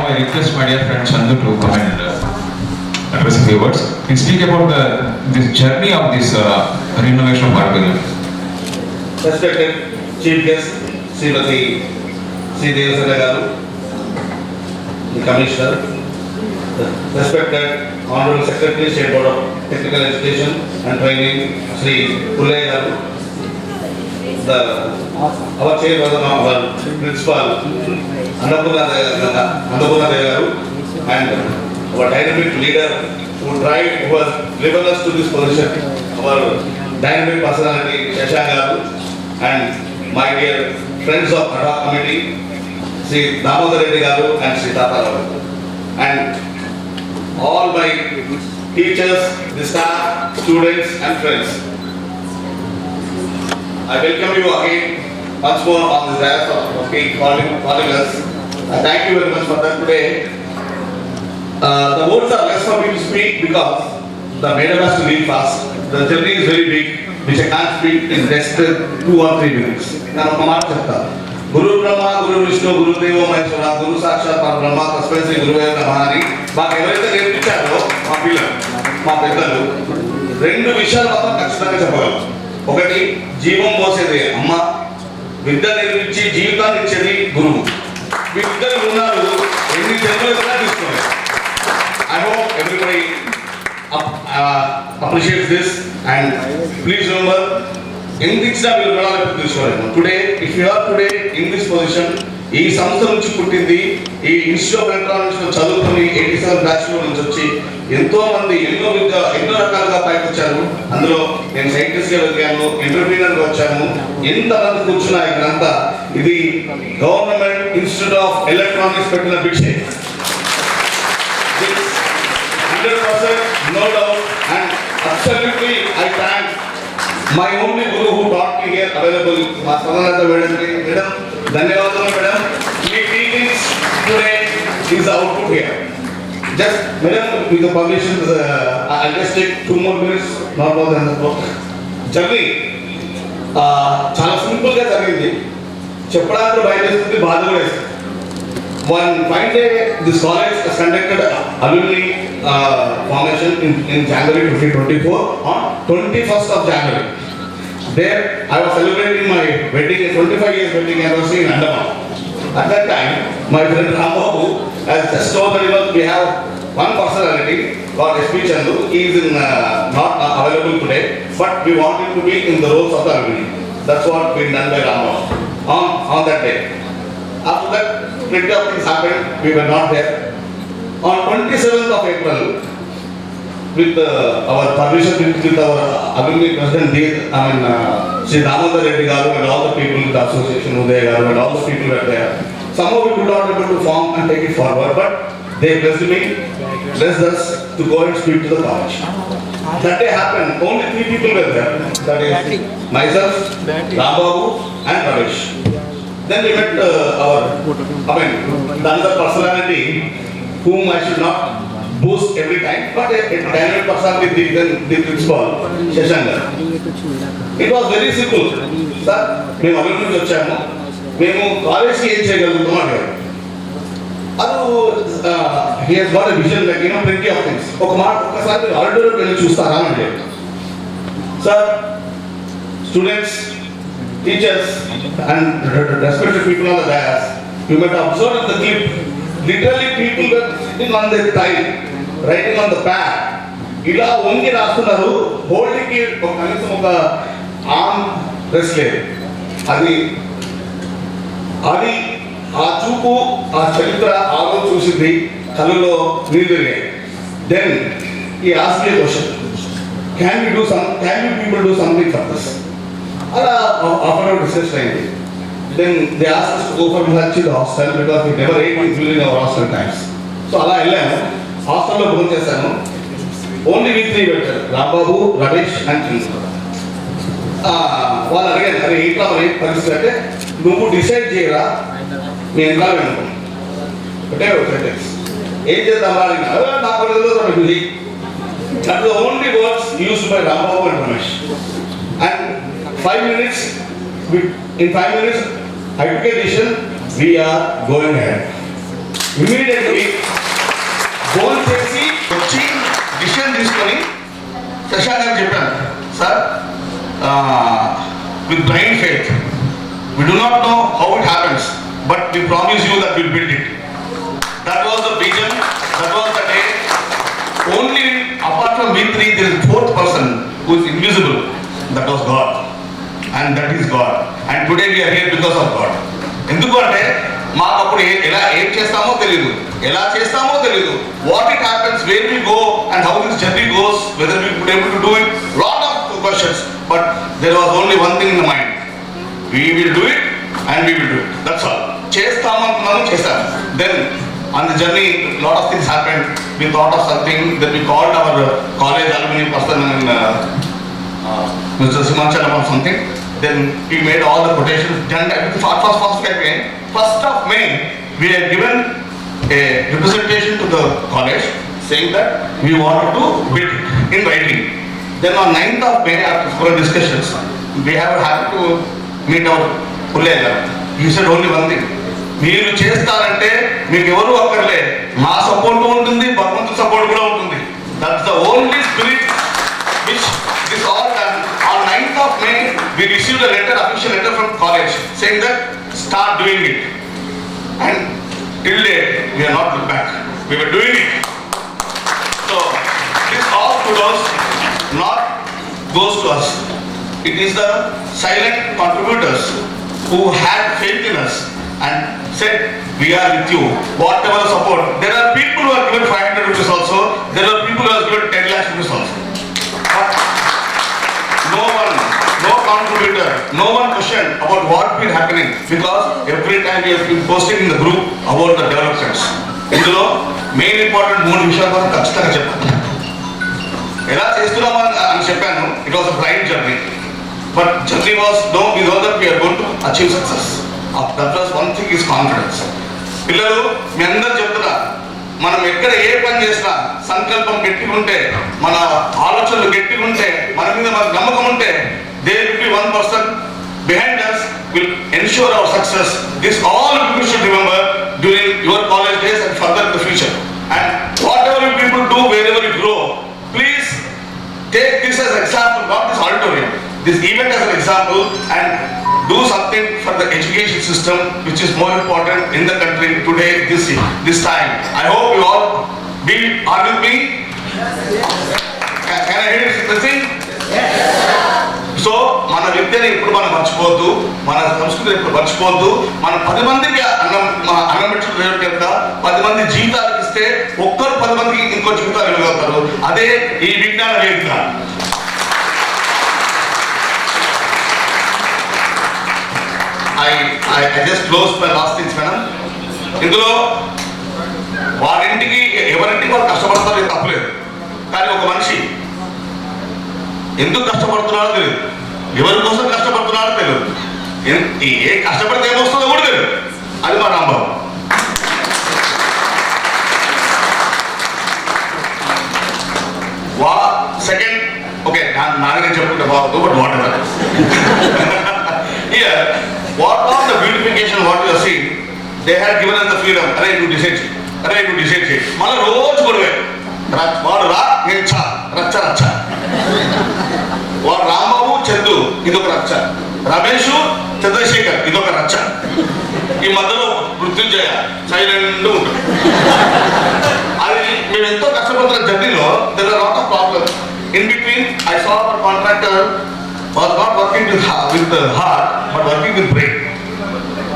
I request my dear friend Chandu to come and address a few words. Please speak about this journey of this renovation of Art Gallery. Respected Chief Guest, Srimati Sri Devasena Garu, the Commissioner, respected Honorable Secretary, State Board of Technical Education and Training, Sri Pullai Garu, our chairperson of our principal, Annapurna Garu, and our dynamic leader who has driven us to this position, our dynamic personality, Shashank Garu, and my dear friends of ad hoc committee, Sri Damodar Reddy Garu and Sri Tata Garu, and all my teachers, the staff, students and friends. I welcome you again once more on this dais of calling us. I thank you very much for that today. The words are less for me to speak because the madam has to leave fast. The journey is very big, which I can't speak in just 2 or 3 minutes. Now, Guru Brahma, Guru Vishnu, Guru Deva Maheshwara, Guru Sakshat Parabrahma, Tasmai Sri Guruvaya Namah. మాకు ఎవరైతే నేర్పించారో మా పిల్లలు, మా పెద్దలు, 2 విషయాలు మాత్రం ఖచ్చితంగా చెప్పగలం. ఒకటి, జీవం పోసేది అమ్మ, విద్య నేర్పించి జీవితాన్ని ఇచ్చేది గురువు. వీళ్ళిద్దరు ఉన్నారు, ఎన్ని జన్మలు తీసుకోవాలి. I hope everybody appreciates this, and please remember, today, if you are today in this position, ఈ సంస్థ నుంచి పుట్టింది, ఈ ఇన్స్టిట్యూట్ ఆఫ్ ఎలక్ట్రానిక్స్ లో చదువుకుని 87 బ్యాచ్ లో నుంచి వచ్చి ఎంతో మంది ఎన్నో రకాలుగా పైకి వచ్చారు. అందులో నేను సైంటిస్ట్ గా వెళ్ళాను, ఎంటర్ప్రీనర్ గా వచ్చాను. ఎంతమంది కూర్చున్నా ఇక్కడంతా ఇది గవర్నమెంట్ ఇన్స్టిట్యూట్ ఆఫ్ ఎలక్ట్రానిక్స్ పెట్టిన భిక్షే. 100% no doubt, and absolutely I thank my only guru who taught me here available, Masananda Madam. ధన్యవాదాలు madam. Me teachings today is output here. Just madam with the permission I just take 2 more minutes, not more than the journey. చాలా simple గా జరిగింది, చెప్పడానికి భయం వేస్తుంది, బాధ కూడా వేస్తుంది. One fine day, this college has conducted alumni formation in January 2024 on 21st of January. There I was celebrating my wedding, 25 years wedding anniversary in Andaman. At that time, my friend Rambabu has just told that we have one personality called SP Chandu. He is not available today, but we want him to be in the roles of the alumni. That's what been done by Rambabu on that day. After that, plenty of things happened. We were not there. On 27th of April, with our permission, with our alumni president, Sri Damodar Reddy Garu and all the people in the association, Uday Garu and all the people were there. Somehow we could not be able to form and take it forward, but they blessed us to go and speak to the college. That day happened, only 3 people were there. That is myself, Rambabu and Ramesh. Then we met the other personality whom I should not boost every time, but a dynamic personality, the principal, Shashank. It was very simple. Sir, మేము అభివృద్ధి నుంచి వచ్చాము, మేము కాలేజ్కి ఏం చేయగలుగుతాం అడిగారు. అది he has got a vision, like plenty of things. ఒకసారి మీరు ఆడిటోరియం వెళ్ళి చూస్తారా అని అడిగారు. Sir, students, teachers and respected people on the dais, you might observe in the clip, literally people were sitting on their thigh, writing on the pad. ఇలా వంగి రాస్తున్నారు, holding కనీసం ఒక ఆర్మ్ రెస్ట్ లేదు. అది ఆ చూపు, ఆ చరిత్ర ఆరో చూసింది, కళ్ళలో నీళ్ళు తిరిగాయి. దెన్ ఈ ask a question, can you people do something for this? అలా ఆఫర్ డిస్కస్ అయింది. Then they asked us to go for lunch in the hostel because we never ate during our hostel times. So అలా వెళ్ళాను, హాస్టల్లో భోజనం చేశాను. Only week 3 పెట్టారు, Rambabu, Ramesh and చంద్ర. వాళ్ళు అడిగారు, అరే ఏంట్రా మరి పరిస్థితి అంటే, నువ్వు డిసైడ్ చేయరా మీ ఎన్విరాన్మెంట్ అంటే సెంటెన్స్ ఏం చేద్దాం అడిగిన నాకు ఇది. That the only words used by Rambabu and Ramesh. And 5 minutes, in 5 minutes I took a decision, we are going ahead. Immediately phone చేసి వచ్చి డిసిషన్ తీసుకొని శశాంక్ గారు చెప్పాను, sir with blind faith we do not know how it happens, but we promise you that we'll build it. That was the vision, that was the day. Only apart from we three, there is a fourth person who is invisible. That was God. And that is God. And today we are here because of God. ఎందుకు అంటే మాకు అప్పుడు ఎలా ఏం చేస్తామో తెలియదు, ఎలా చేస్తామో తెలియదు, what it happens, where we go and how this journey goes, whether we could able to do it, lot of questions, but there was only one thing in the mind, we will do it and we will do it. That's all. చేస్తామనుకున్నాము, చేశాము. Then on the journey, lot of things happened. We thought of something that we called our college alumni person and Mr. Simanchalam or something. Then we made all the quotations. Then first of May, we had given a representation to the college saying that we wanted to build it in writing. Then on 9th of May, after further discussions, we have had to meet our Pulle. He said only one thing, మీరు చేస్తారంటే మీకు ఎవరు అక్కర్లే, మా support ఉంటుంది, భగవంతు support కూడా ఉంటుంది. That's the only spirit which this all done. On 9th of May, we received a letter, official letter from college saying that start doing it. And till date, we are not looked back. We were doing it. So this all kudos not goes to us. It is the silent contributors who had faith in us and said, we are with you, whatever support. There are people who have given 500 rupees also, there are people who have given 10 lakh rupees also. But no one, no contributor, no one questioned about what been happening, because every time we have been posting in the group about the developments. ఇందులో main important 3 విషయాలు మనం ఖచ్చితంగా చెప్పాను. ఎలా చేస్తున్నామో అని చెప్పాను. It was a blind journey, but journey was no, we know that we are going to achieve success. That was one thing is confidence. పిల్లలు మీ అందరూ చెప్తున్నా, మనం ఎక్కడ ఏ పని చేసినా సంకల్పం గట్టిగా ఉంటే, మన ఆలోచనలు గట్టిగా ఉంటే, మన మీద మనకు నమ్మకం ఉంటే, there will be one person behind us will ensure our success. This all people should remember during your college days and further in the future. And whatever you people do, wherever you grow, please take this as an example, not this auditorium, this event as an example, and do something for the education system, which is more important in the country today, this time. I hope you all are with me. Can I hear this thing? So మన విద్యని ఇప్పుడు మనం మర్చిపోవద్దు, మన సంస్కృతిని ఇప్పుడు మర్చిపోవద్దు. మనం 10 మందికి అన్నం పెట్టడం కనుక 10 మంది జీవితాలు ఇస్తే ఒక్కరు 10 మందికి ఇంకో జీవితాలు ఇవ్వగలుగుతారు. అదే ఈ విజ్ఞాన వేదిక. I just closed my last things, madam. ఇందులో వారింటికి ఎవరింటికి వాళ్ళు కష్టపడతారో తప్పలేదు, కానీ ఒక మనిషి ఎందుకు కష్టపడుతున్నాడో తెలియదు, ఎవరి కోసం కష్టపడుతున్నాడో తెలియదు, ఏ కష్టపడితే ఏమొస్తుందో కూడా తెలియదు. అది మా నమ్మకం. సెకండ్, ఓకే, నాన్నగా చెప్పుకుంటే బాగుంది, but what ever. Here, what was the beautification, what you have seen, they had given us the freedom. అరే నువ్వు డిసైడ్ చేయి, అరే నువ్వు డిసైడ్ చేయి. మళ్ళీ రోజు గొడవే, వాడు రా నేను చా రచ్చ రచ్చ, వాడు రాంబాబు చందు ఇదొక రచ్చ, రమేష్ చంద్రశేఖర్ ఇదొక రచ్చ, ఈ మధ్యలో మృత్యుంజయ సైలెంట్ ఉంటుంది. అది మేము ఎంతో కష్టపడుతున్న జర్నీలో there are lot of problems. In between I saw our contractor was not working with the heart, but working with brain.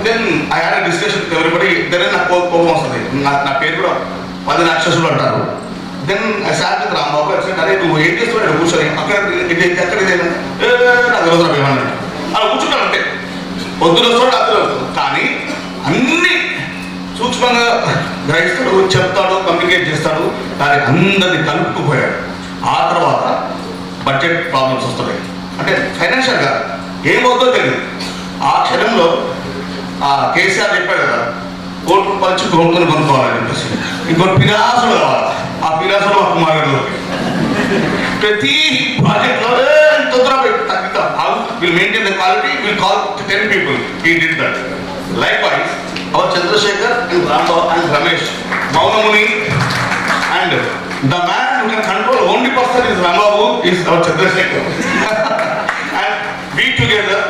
Then I had a discussion with everybody. Then నాకు కోపం వస్తుంది, నా పేరు కూడా 10 రాక్షసులు అంటారు. Then I sat with Rambabu and said, అరే నువ్వు ఏం చేస్తున్నాడు కూర్చొని అక్కడ ఎక్కడ ఇదేనా నాకు రోజు ఏమన్నా అలా కూర్చున్నాను అంటే పొద్దున వస్తాడు రాత్రి వస్తాడు, కానీ అన్ని సూక్ష్మంగా గ్రహిస్తాడు, చెప్తాడు, కమ్యూనికేట్ చేస్తాడు, కానీ అందరినీ కలుపుకుపోయాడు. ఆ తర్వాత బడ్జెట్ ప్రాబ్లమ్స్ వస్తున్నాయి, అంటే ఫైనాన్షియల్గా ఏమవుతుందో తెలియదు. ఆ క్షణంలో కేసీఆర్ చెప్పాడు కదా, ₹1 కోట్లు కొనుక్కోవాలని చెప్పేసి, ఇంకోటి పిరాసులు కావాలి. ఆ పిరాసులు మాకు మాట్లాడదు. ప్రతి ప్రాజెక్ట్లో తొందరగా తగ్గుతాం, will maintain the quality, will call 10 people. He did that. Likewise, our Chandrasekhar and Rambhav and Ramesh. Maunamuni and the man who can control only person is Rambhavu is our Chandrasekhar. And we together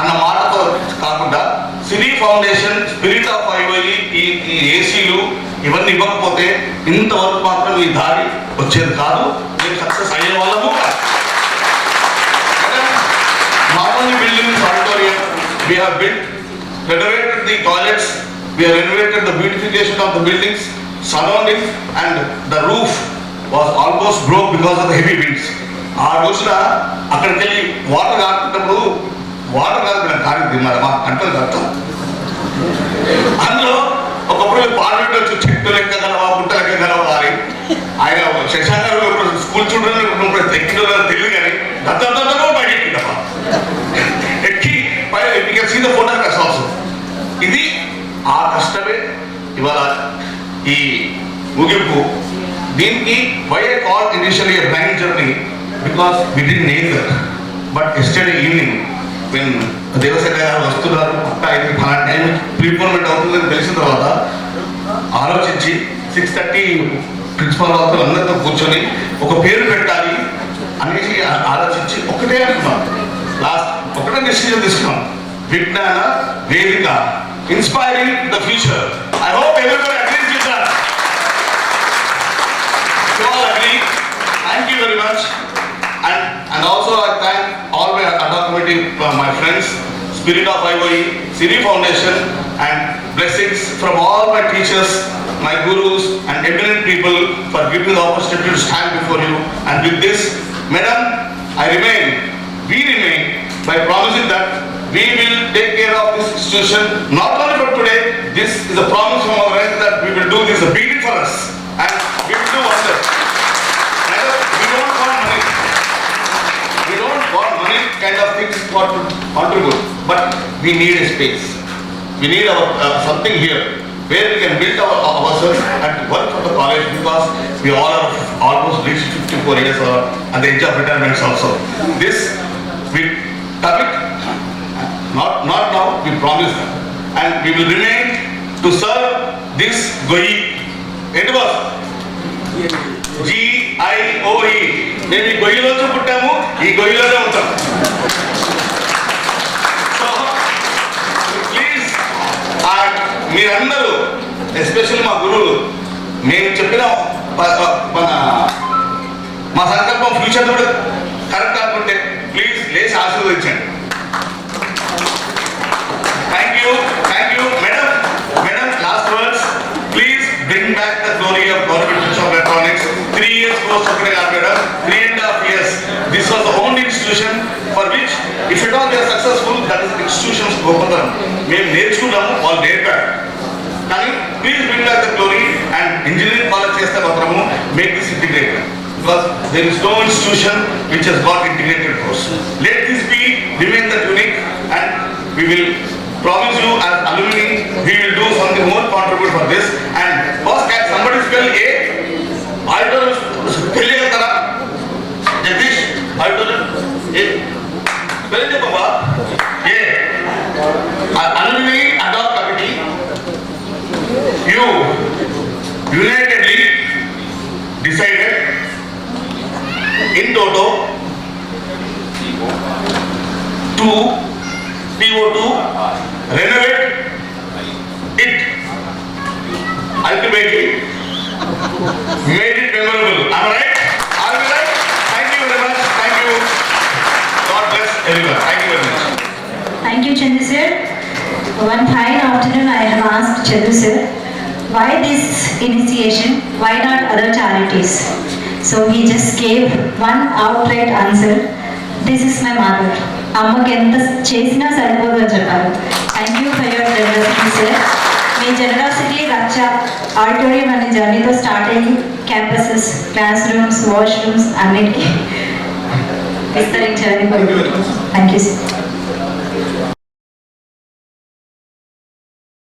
అన్న మాటతో కాకుండా సిరి foundation spirit of IOE ఈ ఏసీలు ఇవన్నీ ఇవ్వకపోతే ఇంతవరకు మాత్రం ఈ దారి వచ్చేది కాదు. మేము సక్సెస్ అయ్యే వాళ్ళము. Not only buildings auditorium, we have built, renovated the toilets, we have renovated the beautification of the buildings, surroundings, and the roof was almost broke because of the heavy winds. ఆ రోజున అక్కడికి వెళ్ళి water కాకున్నప్పుడు water కాదు car తిన్నారు మా control కాదు. అందులో ఒకప్పుడు పార్లమెంట్ వచ్చి చెట్టు లెక్క కలవా గుట్ట లెక్క కలవా అని ఆయన శశాంక్ గారు స్కూల్ చూడడానికి ఎక్కిందో తెలియదు కానీ దత్తంతో బయట ఎక్కి సీ ద ఫోటోగ్రాఫ్స్ ఆల్సో. ఇది ఆ కష్టమే ఇవాళ ఈ ముగింపు. దీనికి why I call initially a blind journey because we did nature. But yesterday evening when Devasena గారు వస్తున్నారు పక్క ఇది ఫలానా టైం ప్రీపోన్మెంట్ అవుతుందని తెలిసిన తర్వాత ఆలోచించి 6:30 ప్రిన్సిపాల్ వాళ్ళతో అందరితో కూర్చొని ఒక పేరు పెట్టాలి అనేసి ఆలోచించి ఒకటే అనుకున్నాం. లాస్ట్ ఒకటే డెసిషన్ తీసుకున్నాం, విజ్ఞాన వేదిక, inspiring the future. I hope everybody agrees with that. You all agree. Thank you very much. And also I thank all my Adda committee, my friends, Spirit of IOE, Siri Foundation, and blessings from all my teachers, my gurus and eminent people for giving the opportunity to stand before you. And with this, Madam, we remain by promising that we will take care of this institution not only for today. This is a promise from our end that we will do this, a beat for us, and we will do wonders. Madam, we don't want money. We don't want money kind of things for to contribute, but we need a space. We need our something here where we can build ourselves and work for the college, because we all are almost reached 54 years or at the age of retirement also. This we commit, not now, we promise them, and we will remain to serve this GOE. It was GIOE. మేము ఈ గొయ్యిలోంచి పుట్టాము, ఈ గొయ్యిలోనే ఉంటాం. So please మీరందరూ especially మా గురువులు మేము చెప్పిన మా సంకల్పం ఫ్యూచర్ కూడా కరెక్ట్ అనుకుంటే ప్లీజ్ లేచి ఆశీర్వదించండి. Thank you madam. Last words, please bring back the glory of government of electronics. 3 years course ఒకటే కాదు madam, 3.5 years. This was the only institution for which if at all they are successful, that is institutions గొప్పతనం. మేము నేర్చుకున్నాము, వాళ్ళు నేర్పారు. కానీ please bring back the glory. And engineering college చేస్తే మాత్రము make this integrated, because there is no institution which has got integrated course. Let this be remain that unique, and we will promise you as alumni we will do something more contribute for this. And boss, can somebody spell A? Auditor spelling kara Jagdish, auditor A spelling baba A. Alumni ad hoc committee, you unitedly decided in toto to PO2 renovate it, ultimately made it memorable. Am I right? Are we right? Thank you very much. Thank you. God bless everyone. Thank you very much. Thank you, Chandu sir. One fine afternoon I have asked Chandu sir, why this initiation? Why not other charities? So he just gave one outright answer. This is my mother. అమ్మకి ఎంత చేసినా సరిపోదు అని చెప్పారు. Thank you for your generosity sir. మీ generosity Raksha auditorium అనే జర్నీతో start అయ్యి క్యాంపసెస్, క్లాస్ రూమ్స్, వాష్రూమ్స్ అన్నిటికీ విస్తరించారని కోరుకుంటున్నాను. Thank you sir.